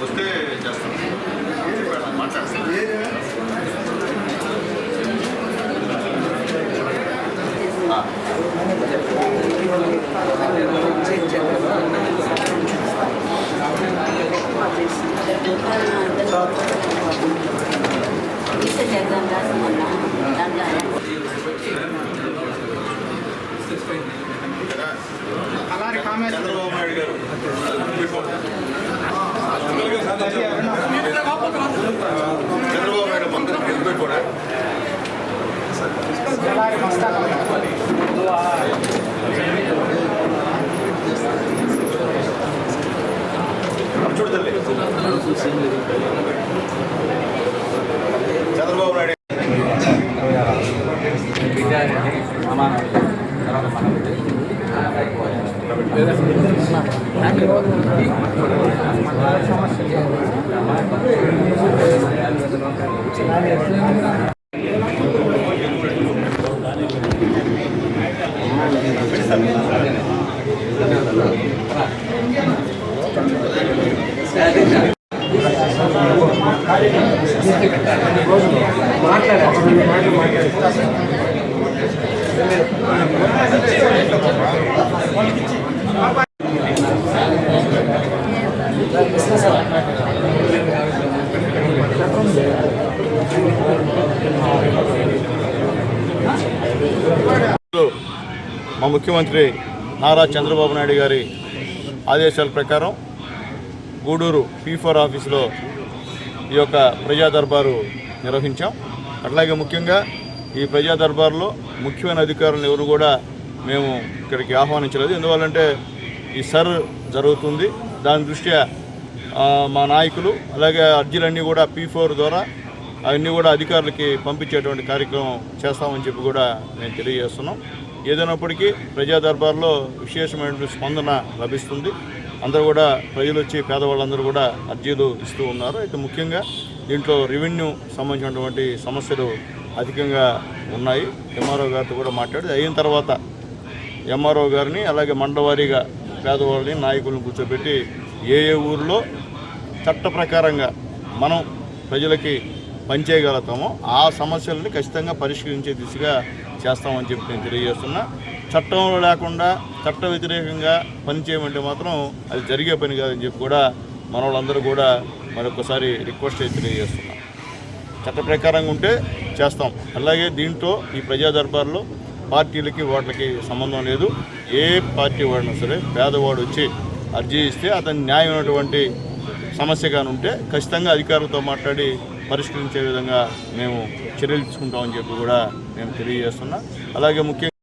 వస్తే చేస్తాం మాట్లాడతాం. చంద్రబాబు నాయుడు గారు చంద్రబాబు నాయుడు పక్కన కూడా చూడలే చంద్రబాబు నాయుడు మా ముఖ్యమంత్రి నారా చంద్రబాబు నాయుడు గారి ఆదేశాల ప్రకారం గూడూరు P4 ఆఫీసులో ఈ యొక్క ప్రజా దర్బారు నిర్వహించాం. అట్లాగే ముఖ్యంగా ఈ ప్రజా దర్బారులో ముఖ్యమైన అధికారులను ఎవరు కూడా మేము ఇక్కడికి ఆహ్వానించలేదు. ఎందువల్లంటే ఈ సర్ జరుగుతుంది, దాని దృష్ట్యా మా నాయకులు అలాగే అర్జీలన్నీ కూడా P4 ద్వారా అవన్నీ కూడా అధికారులకి పంపించేటువంటి కార్యక్రమం చేస్తామని చెప్పి కూడా మేము తెలియజేస్తున్నాం. ఏదైనప్పటికీ ప్రజా దర్బార్లో విశేషమైన స్పందన లభిస్తుంది. అందరూ కూడా ప్రజలు వచ్చి పేదవాళ్ళందరూ కూడా అర్జీలు ఇస్తూ ఉన్నారు. అయితే ముఖ్యంగా దీంట్లో రెవెన్యూ సంబంధించినటువంటి సమస్యలు అధికంగా ఉన్నాయి. ఎంఆర్ఓ గారితో కూడా మాట్లాడి అయిన తర్వాత ఎంఆర్ఓ గారిని అలాగే మండలవారీగా పేదవాళ్ళని నాయకులను కూర్చోబెట్టి ఏ ఊరిలో చట్ట ప్రకారంగా మనం ప్రజలకి పనిచేయగలుగుతామో ఆ సమస్యలని ఖచ్చితంగా పరిష్కరించే దిశగా చేస్తామని చెప్పి నేను తెలియజేస్తున్నా. చట్టంలో లేకుండా చట్ట వ్యతిరేకంగా పనిచేయమంటే మాత్రం అది జరిగే పని కాదని చెప్పి కూడా మన వాళ్ళందరూ కూడా మరొకసారి రిక్వెస్ట్ చేసి తెలియజేస్తున్నాం. చట్ట ప్రకారంగా ఉంటే చేస్తాం. అలాగే దీంట్లో ఈ ప్రజా దర్బార్లో పార్టీలకి ఓట్లకి సంబంధం లేదు. ఏ పార్టీ వాడినా సరే పేదవాడు వచ్చి అర్జీ ఇస్తే అతని న్యాయమైనటువంటి సమస్య కానీ ఉంటే ఖచ్చితంగా అధికారులతో మాట్లాడి పరిష్కరించే విధంగా మేము చర్యలు తీసుకుంటామని చెప్పి కూడా మేము తెలియజేస్తున్నాం. అలాగే ముఖ్యంగా